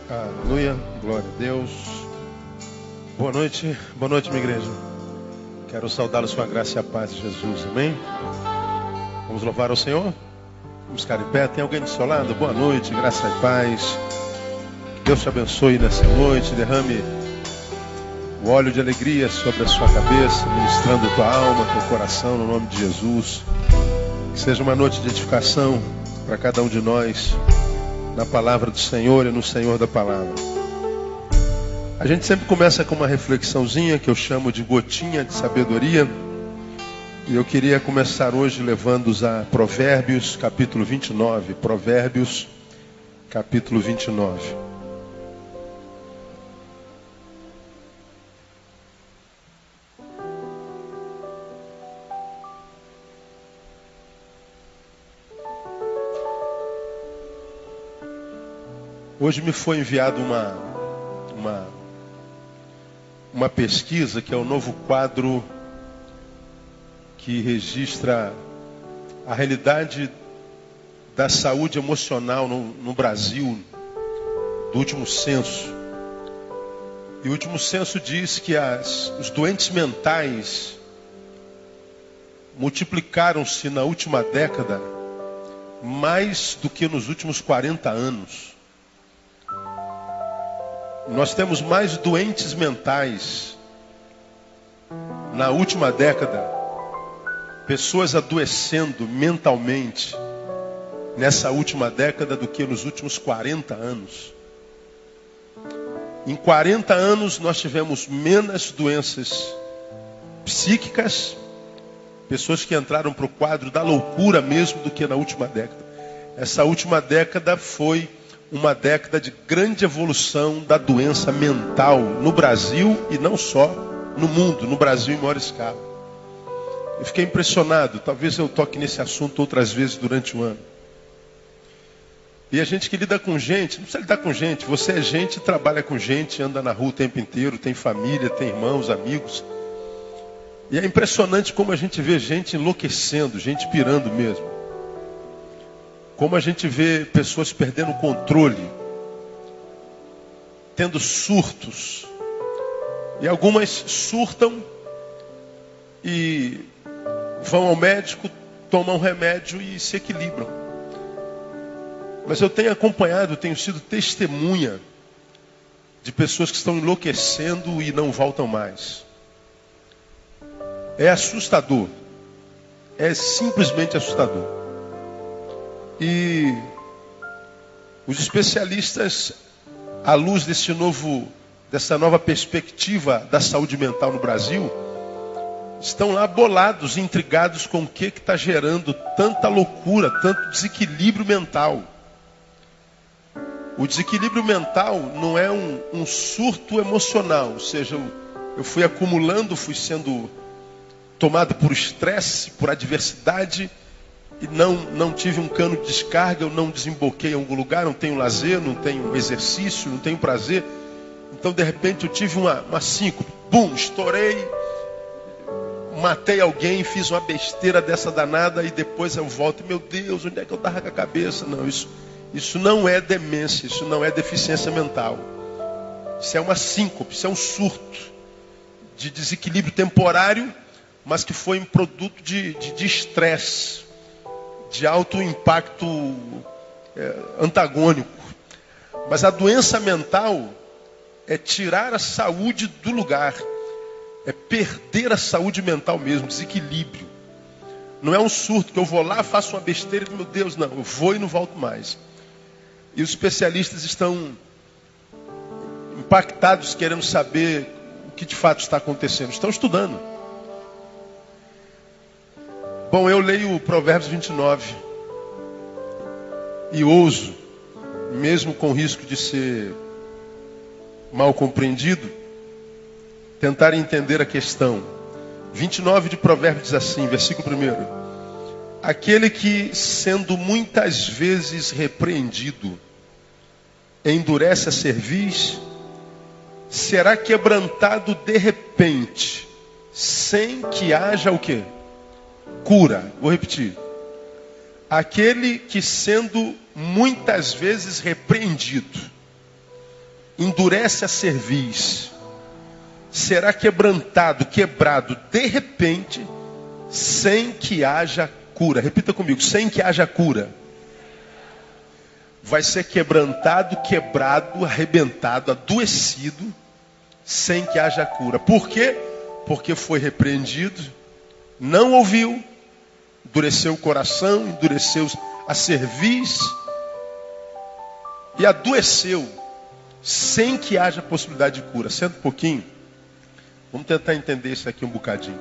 Aleluia, glória a Deus. Boa noite, minha igreja. Quero saudá-los com a graça e a paz de Jesus, amém? Vamos louvar ao Senhor? Vamos ficar em pé. Tem alguém do seu lado? Boa noite, graça e paz. Que Deus te abençoe nessa noite, derrame o óleo de alegria sobre a sua cabeça, ministrando a tua alma, teu coração, no nome de Jesus. Que seja uma noite de edificação para cada um de nós, na palavra do Senhor e no Senhor da palavra. A gente sempre começa com uma reflexãozinha que eu chamo de gotinha de sabedoria. E eu queria começar hoje levando-os a Provérbios capítulo 29. Provérbios capítulo 29. Hoje me foi enviado uma pesquisa que é o novo quadro que registra a realidade da saúde emocional no Brasil, do último censo. E o último censo diz que os doentes mentais multiplicaram-se na última década mais do que nos últimos 40 anos. Nós temos mais doentes mentais na última década, pessoas adoecendo mentalmente nessa última década do que nos últimos 40 anos. Em 40 anos nós tivemos menos doenças psíquicas, pessoas que entraram para o quadro da loucura mesmo do que na última década. Essa última década foi uma década de grande evolução da doença mental no Brasil e não só no mundo, no Brasil em maior escala. Eu fiquei impressionado, talvez eu toque nesse assunto outras vezes durante o ano. E a gente que lida com gente, não precisa lidar com gente, você é gente, trabalha com gente, anda na rua o tempo inteiro, tem família, tem irmãos, amigos. E é impressionante como a gente vê gente enlouquecendo, gente pirando mesmo. Como a gente vê pessoas perdendo o controle, tendo surtos. E algumas surtam e vão ao médico, tomam um remédio e se equilibram. Mas eu tenho acompanhado, tenho sido testemunha de pessoas que estão enlouquecendo e não voltam mais. É assustador. É simplesmente assustador. E os especialistas, à luz dessa nova perspectiva da saúde mental no Brasil, estão lá bolados, intrigados com o que está gerando tanta loucura, tanto desequilíbrio mental. O desequilíbrio mental não é um surto emocional, ou seja, eu fui acumulando, fui sendo tomado por estresse, por adversidade, e não tive um cano de descarga, eu não desemboquei em algum lugar, não tenho lazer, não tenho exercício, não tenho prazer. Então, de repente, eu tive uma síncope. Bum, estourei, matei alguém, fiz uma besteira dessa danada e depois eu volto. Meu Deus, onde é que eu estava com a cabeça? Não, isso não é demência, isso não é deficiência mental. Isso é uma síncope, isso é um surto de desequilíbrio temporário, mas que foi um produto de estresse. De alto impacto antagônico. Mas a doença mental é tirar a saúde do lugar. É perder a saúde mental mesmo, desequilíbrio. Não é um surto que eu vou lá, faço uma besteira e meu Deus, não, eu vou e não volto mais. E os especialistas estão impactados, querendo saber o que de fato está acontecendo. Estão estudando. Bom, eu leio o Provérbios 29 e ouso, mesmo com risco de ser mal compreendido, tentar entender a questão. 29 de Provérbios diz assim, versículo 1: aquele que, sendo muitas vezes repreendido, endurece a cerviz, será quebrantado de repente, sem que haja o quê? Cura. Vou repetir. Aquele que sendo muitas vezes repreendido, endurece a cerviz, será quebrantado, quebrado, de repente, sem que haja cura. Repita comigo, sem que haja cura. Vai ser quebrantado, quebrado, arrebentado, adoecido, sem que haja cura. Por quê? Porque foi repreendido, não ouviu, endureceu o coração, endureceu a cerviz e adoeceu, sem que haja possibilidade de cura. Senta um pouquinho. Vamos tentar entender isso aqui um bocadinho.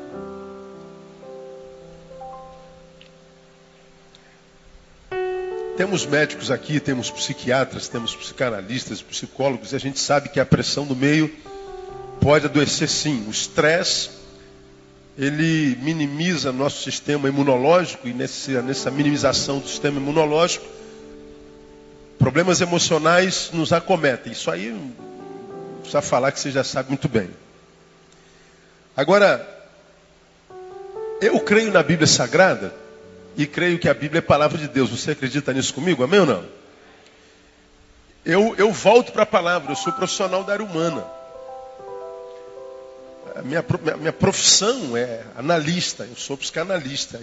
Temos médicos aqui, temos psiquiatras, temos psicanalistas, psicólogos, e a gente sabe que a pressão do meio pode adoecer sim. O estresse, ele minimiza nosso sistema imunológico, e nessa minimização do sistema imunológico, problemas emocionais nos acometem. Isso aí não precisa falar, que você já sabe muito bem. Agora, eu creio na Bíblia Sagrada e creio que a Bíblia é palavra de Deus. Você acredita nisso comigo? Amém ou não? Eu volto para a palavra. Eu sou profissional da área humana. A minha profissão é analista. Eu sou psicanalista.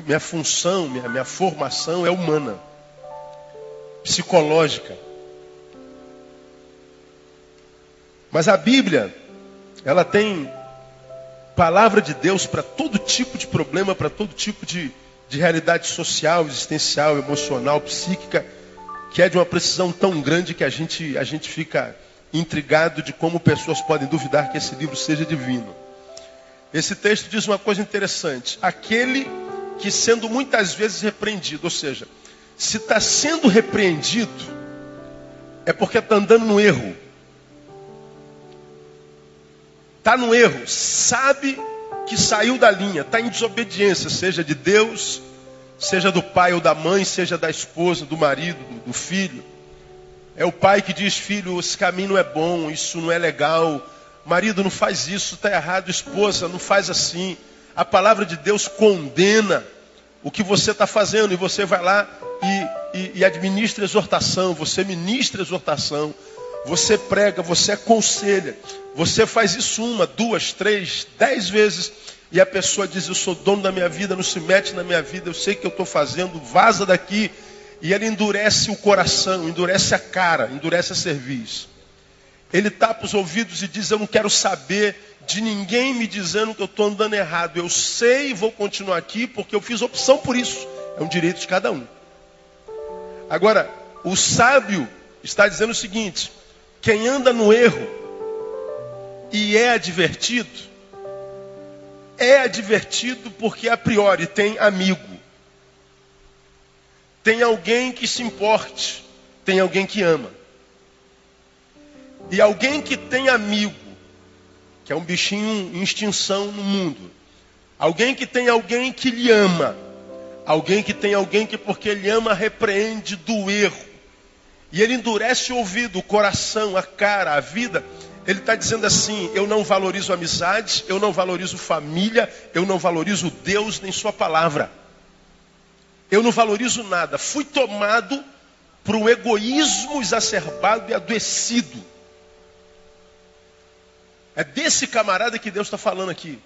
Minha função, minha formação é humana, psicológica. Mas a Bíblia, ela tem palavra de Deus para todo tipo de problema, para todo tipo de realidade social, existencial, emocional, psíquica, que é de uma precisão tão grande que a gente fica intrigado de como pessoas podem duvidar que esse livro seja divino. Esse texto diz uma coisa interessante: aquele que sendo muitas vezes repreendido, ou seja, se está sendo repreendido, é porque está andando no erro. Está no erro, sabe que saiu da linha, está em desobediência, seja de Deus, seja do pai ou da mãe, seja da esposa, do marido, do filho. É o pai que diz: filho, esse caminho não é bom, isso não é legal. Marido, não faz isso, está errado. Esposa, não faz assim. A palavra de Deus condena o que você está fazendo, e você vai lá e administra exortação, você ministra exortação, você prega, você aconselha. Você faz isso 1, 2, 3, 10 vezes, e a pessoa diz: eu sou dono da minha vida, não se mete na minha vida, eu sei o que eu estou fazendo, vaza daqui. E ele endurece o coração, endurece a cara, endurece a cerviz. Ele tapa os ouvidos e diz: eu não quero saber de ninguém me dizendo que eu estou andando errado. Eu sei e vou continuar aqui porque eu fiz opção por isso. É um direito de cada um. Agora, o sábio está dizendo o seguinte: quem anda no erro e é advertido porque a priori tem amigo. Tem alguém que se importe, tem alguém que ama. E alguém que tem amigo, que é um bichinho em extinção no mundo. Alguém que tem alguém que lhe ama. Alguém que tem alguém que, porque ele ama, repreende do erro. E ele endurece o ouvido, o coração, a cara, a vida. Ele está dizendo assim: eu não valorizo amizade, eu não valorizo família, eu não valorizo Deus nem sua palavra. Eu não valorizo nada. Fui tomado por um egoísmo exacerbado e adoecido. É desse camarada que Deus está falando aqui.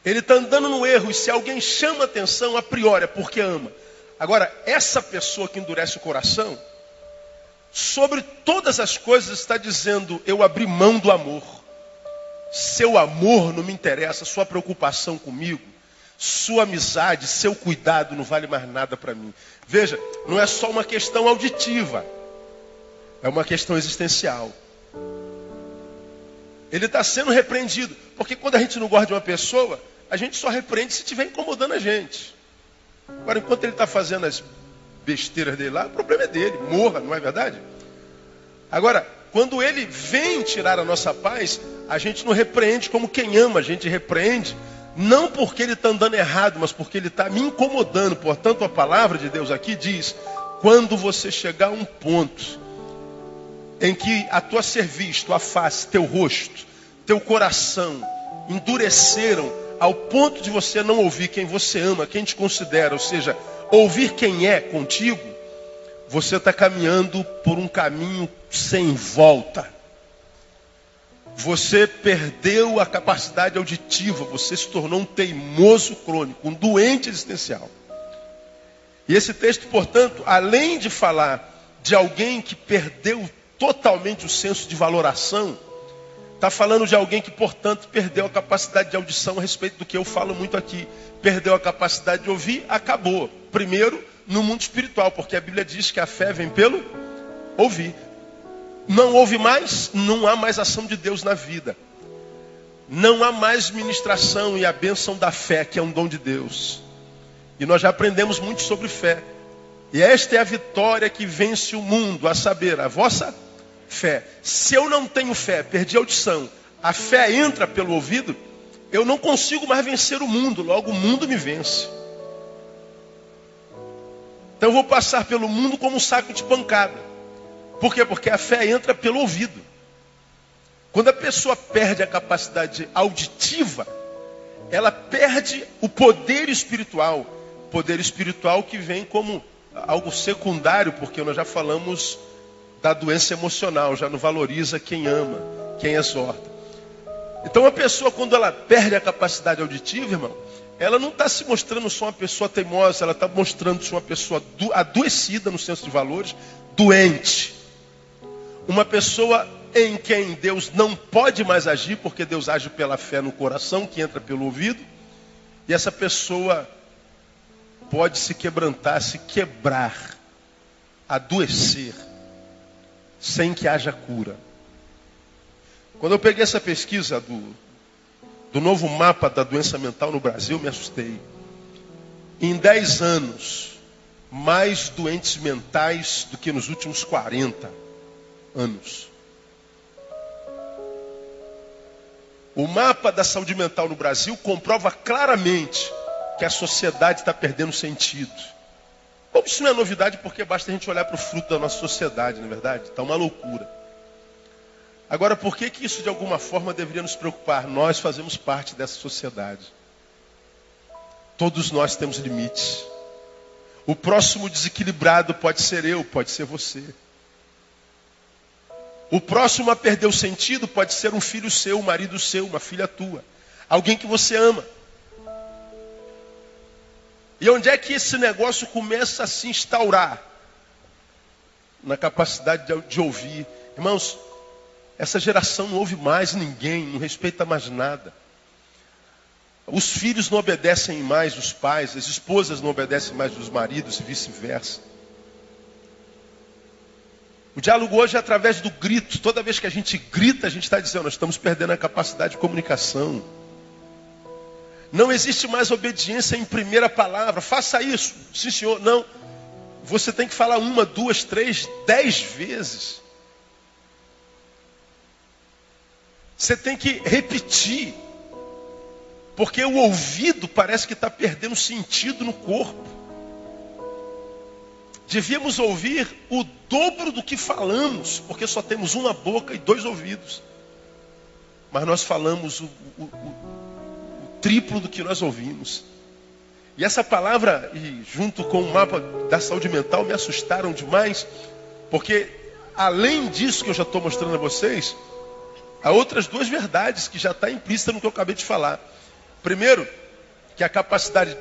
Ele está andando no erro, e se alguém chama atenção, a priori é porque ama. Agora, essa pessoa que endurece o coração, sobre todas as coisas está dizendo: eu abri mão do amor. Seu amor não me interessa, sua preocupação comigo, sua amizade, seu cuidado não vale mais nada para mim. Veja, não é só uma questão auditiva, é uma questão existencial. Ele está sendo repreendido, porque quando a gente não gosta de uma pessoa, a gente só repreende se estiver incomodando a gente. Agora, enquanto ele está fazendo as besteiras dele lá, o problema é dele, morra, não é verdade? Agora, quando ele vem tirar a nossa paz, a gente não repreende como quem ama, a gente repreende não porque ele está andando errado, mas porque ele está me incomodando. Portanto, a palavra de Deus aqui diz: quando você chegar a um ponto em que a tua cerviz, tua face, teu rosto, teu coração endureceram ao ponto de você não ouvir quem você ama, quem te considera, ou seja, ouvir quem é contigo, você está caminhando por um caminho sem volta. Você perdeu a capacidade auditiva, você se tornou um teimoso crônico, um doente existencial. E esse texto, portanto, além de falar de alguém que perdeu totalmente o senso de valoração, está falando de alguém que, portanto, perdeu a capacidade de audição a respeito do que eu falo muito aqui. Perdeu a capacidade de ouvir, acabou. Primeiro, no mundo espiritual, porque a Bíblia diz que a fé vem pelo ouvir. Não ouve mais, não há mais ação de Deus na vida. Não há mais ministração e a bênção da fé, que é um dom de Deus. E nós já aprendemos muito sobre fé. E esta é a vitória que vence o mundo, a saber, a vossa fé. Se eu não tenho fé, perdi a audição, a fé entra pelo ouvido, eu não consigo mais vencer o mundo, logo o mundo me vence. Então eu vou passar pelo mundo como um saco de pancada. Por quê? Porque a fé entra pelo ouvido. Quando a pessoa perde a capacidade auditiva, ela perde o poder espiritual. Poder espiritual que vem como algo secundário, porque nós já falamos da doença emocional, já não valoriza quem ama, quem exorta. Então a pessoa, quando ela perde a capacidade auditiva, irmão, ela não está se mostrando só uma pessoa teimosa, ela está mostrando-se uma pessoa adoecida no senso de valores, doente. Uma pessoa em quem Deus não pode mais agir, porque Deus age pela fé no coração, que entra pelo ouvido, e essa pessoa pode se quebrantar, se quebrar, adoecer, sem que haja cura. Quando eu peguei essa pesquisa do novo mapa da doença mental no Brasil, me assustei. Em 10 anos, mais doentes mentais do que nos últimos 40 anos. O mapa da saúde mental no Brasil comprova claramente que a sociedade está perdendo sentido. Bom, isso não é novidade, porque basta a gente olhar para o fruto da nossa sociedade, não é verdade? Está uma loucura. Agora, por que isso de alguma forma deveria nos preocupar? Nós fazemos parte dessa sociedade. Todos nós temos limites. O próximo desequilibrado pode ser eu, pode ser você. O próximo a perder o sentido pode ser um filho seu, um marido seu, uma filha tua. Alguém que você ama. E onde é que esse negócio começa a se instaurar? Na capacidade de ouvir. Irmãos, essa geração não ouve mais ninguém, não respeita mais nada. Os filhos não obedecem mais os pais, as esposas não obedecem mais os maridos e vice-versa. O diálogo hoje é através do grito. Toda vez que a gente grita, a gente está dizendo, nós estamos perdendo a capacidade de comunicação. Não existe mais obediência em primeira palavra. Faça isso. Sim, senhor. Não. Você tem que falar 1, 2, 3, 10 vezes. Você tem que repetir. Porque o ouvido parece que está perdendo sentido no corpo. Devíamos ouvir o dobro do que falamos, porque só temos uma boca e 2 ouvidos. Mas nós falamos o triplo do que nós ouvimos. E essa palavra, e junto com o mapa da saúde mental, me assustaram demais, porque além disso que eu já estou mostrando a vocês, há outras 2 verdades que já está implícita no que eu acabei de falar. Primeiro, que a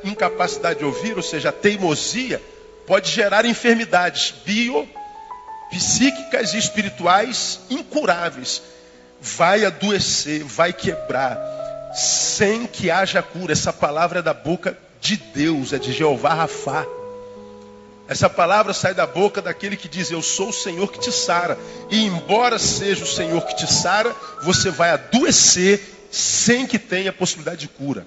incapacidade de ouvir, ou seja, a teimosia, pode gerar enfermidades psíquicas e espirituais incuráveis. Vai adoecer, vai quebrar, sem que haja cura. Essa palavra é da boca de Deus, é de Jeová Rafá. Essa palavra sai da boca daquele que diz, eu sou o Senhor que te sara. E embora seja o Senhor que te sara, você vai adoecer sem que tenha possibilidade de cura.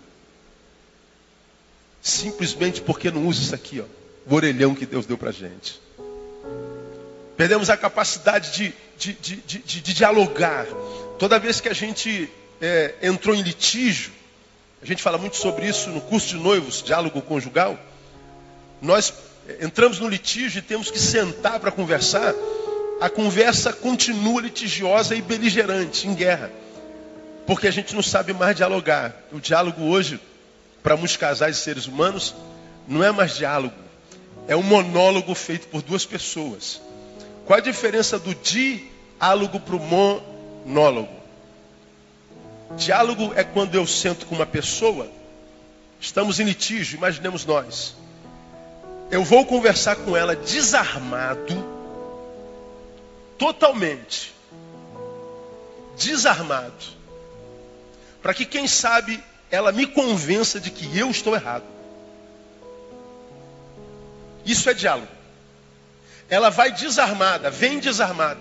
Simplesmente porque não usa isso aqui, ó, o orelhão que Deus deu pra gente. Perdemos a capacidade de dialogar. Toda vez que a gente entrou em litígio, a gente fala muito sobre isso no curso de noivos, diálogo conjugal. Nós entramos no litígio e temos que sentar para conversar. A conversa continua litigiosa e beligerante, em guerra. Porque a gente não sabe mais dialogar. O diálogo hoje, para muitos casais e seres humanos, não é mais diálogo. é um monólogo feito por duas pessoas. Qual a diferença do diálogo para o monólogo? Diálogo é quando eu sento com uma pessoa, estamos em litígio, imaginemos nós. Eu vou conversar com ela desarmado, totalmente desarmado, para que, quem sabe, ela me convença de que eu estou errado. Isso é diálogo. Ela vai desarmada, vem desarmada,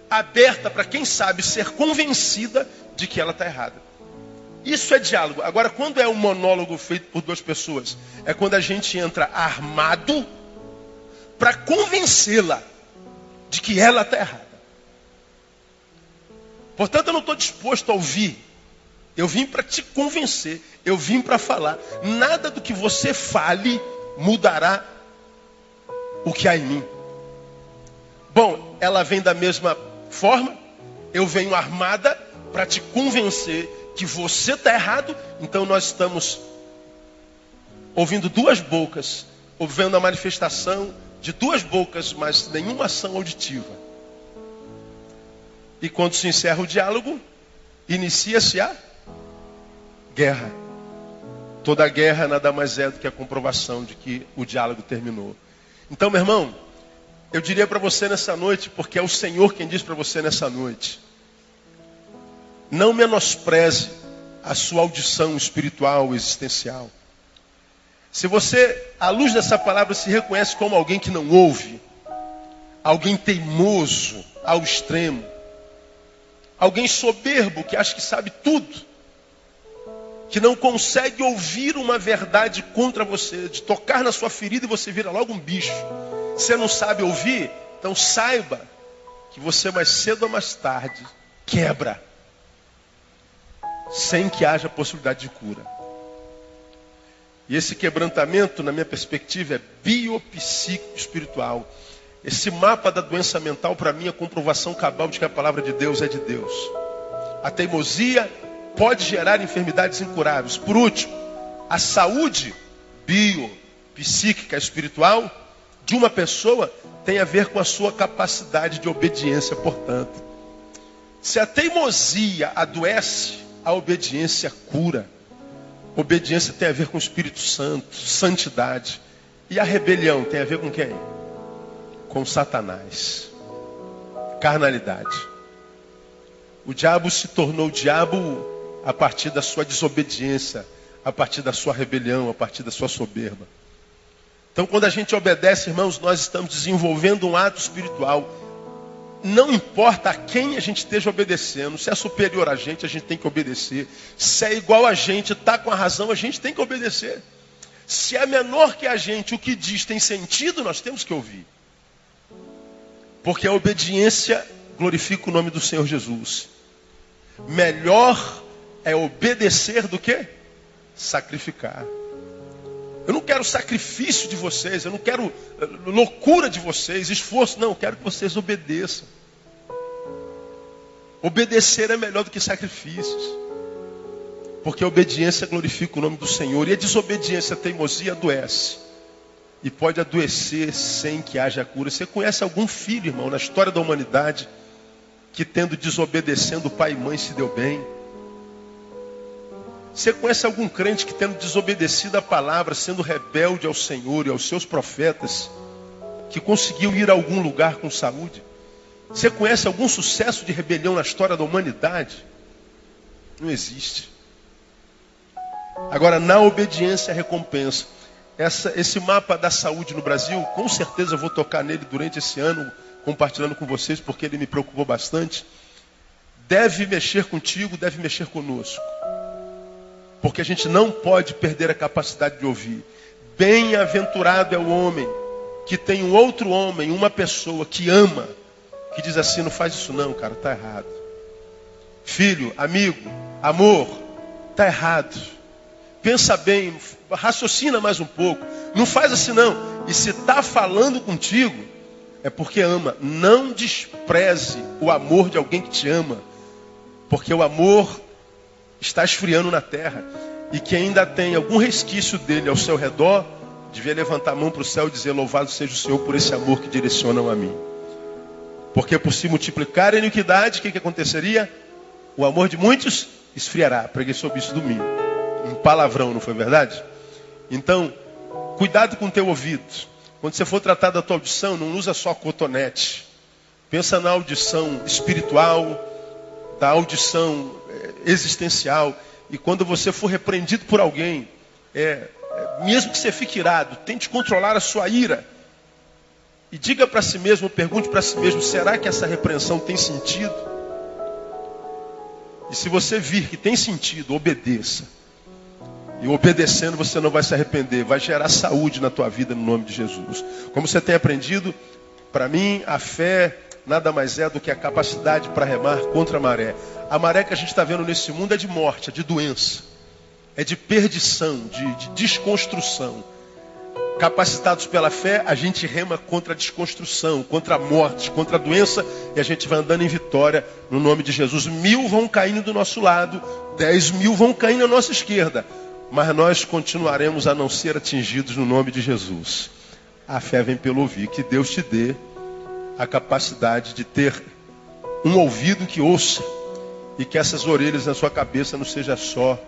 aberta para, quem sabe, ser convencida de que ela está errada. Isso é diálogo. Agora, quando é um monólogo feito por duas pessoas, é quando a gente entra armado para convencê-la de que ela está errada. Portanto, eu não estou disposto a ouvir. Eu vim para te convencer. Eu vim para falar. Nada do que você fale mudará o que há em mim. Bom, ela vem da mesma forma. Eu venho armada para te convencer que você está errado. Então nós estamos ouvindo duas bocas, ouvindo a manifestação de duas bocas, mas nenhuma ação auditiva. E quando se encerra o diálogo, inicia-se a guerra. Toda guerra nada mais é do que a comprovação de que o diálogo terminou. Então, meu irmão, eu diria para você nessa noite, porque é o Senhor quem diz para você nessa noite: não menospreze a sua audição espiritual, existencial. Se você, à luz dessa palavra, se reconhece como alguém que não ouve, alguém teimoso ao extremo, alguém soberbo que acha que sabe tudo, que não consegue ouvir uma verdade contra você, de tocar na sua ferida e você vira logo um bicho. Você não sabe ouvir? Então saiba que você, mais cedo ou mais tarde, quebra, sem que haja possibilidade de cura. E esse quebrantamento, na minha perspectiva, é biopsico-espiritual. Esse mapa da doença mental, para mim, é comprovação cabal de que a palavra de Deus é de Deus. A teimosia pode gerar enfermidades incuráveis. Por último, a saúde biopsíquica, espiritual, de uma pessoa tem a ver com a sua capacidade de obediência, portanto. Se a teimosia adoece, a obediência cura. Obediência tem a ver com o Espírito Santo, santidade. E a rebelião tem a ver com quem? Com Satanás. Carnalidade. O diabo se tornou diabo a partir da sua desobediência, a partir da sua rebelião, a partir da sua soberba. Então, quando a gente obedece, irmãos, nós estamos desenvolvendo um ato espiritual. Não importa a quem a gente esteja obedecendo, se é superior a gente tem que obedecer. Se é igual a gente, está com a razão, a gente tem que obedecer. Se é menor que a gente, o que diz tem sentido, nós temos que ouvir. Porque a obediência glorifica o nome do Senhor Jesus. Melhor é obedecer do que sacrificar. Eu não quero sacrifício de vocês, eu não quero loucura de vocês, esforço. Não, eu quero que vocês obedeçam. Obedecer é melhor do que sacrifícios. Porque a obediência glorifica o nome do Senhor. E a desobediência, a teimosia adoece. E pode adoecer sem que haja cura. Você conhece algum filho, irmão, na história da humanidade, que tendo desobedecendo pai e mãe se deu bem? Você conhece algum crente que, tendo desobedecido a palavra, sendo rebelde ao Senhor e aos seus profetas, que conseguiu ir a algum lugar com saúde? Você conhece algum sucesso de rebelião na história da humanidade? Não existe. Agora, na obediência, a recompensa. Esse mapa da saúde no Brasil, com certeza eu vou tocar nele durante esse ano, compartilhando com vocês, porque ele me preocupou bastante. Deve mexer contigo, deve mexer conosco. Porque a gente não pode perder a capacidade de ouvir. Bem-aventurado é o homem que tem um outro homem, uma pessoa que ama, que diz assim: não faz isso não, cara, está errado. Filho, amigo, amor, está errado. Pensa bem, raciocina mais um pouco. Não faz assim não. E se está falando contigo, é porque ama. Não despreze o amor de alguém que te ama. Porque o amor está esfriando na terra. E que ainda tem algum resquício dele ao seu redor, devia levantar a mão para o céu e dizer: louvado seja o Senhor por esse amor que direcionam a mim. Porque por se multiplicar a iniquidade, o que aconteceria? O amor de muitos esfriará. Preguei sobre isso domingo. Um palavrão, não foi verdade? Então, cuidado com o teu ouvido. Quando você for tratar da tua audição, não usa só cotonete. Pensa na audição espiritual, da audição existencial. E quando você for repreendido por alguém, mesmo que você fique irado, tente controlar a sua ira. E diga para si mesmo, pergunte para si mesmo: será que essa repreensão tem sentido? E se você vir que tem sentido, obedeça. E obedecendo você não vai se arrepender. Vai gerar saúde na tua vida no nome de Jesus. Como você tem aprendido, para mim a fé nada mais é do que a capacidade para remar contra a maré. A maré que a gente está vendo nesse mundo é de morte, é de doença. É de perdição, de desconstrução. Capacitados pela fé, a gente rema contra a desconstrução, contra a morte, contra a doença, e a gente vai andando em vitória no nome de Jesus. 1000 vão caindo do nosso lado, 10.000 vão caindo à nossa esquerda, mas nós continuaremos a não ser atingidos no nome de Jesus. A fé vem pelo ouvir. Que Deus te dê a capacidade de ter um ouvido que ouça, e que essas orelhas na sua cabeça não seja só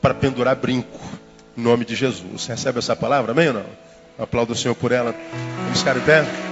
para pendurar brinco. Em nome de Jesus. Recebe essa palavra? Amém ou não? Aplauda o Senhor por ela. Vamos ficar em pé?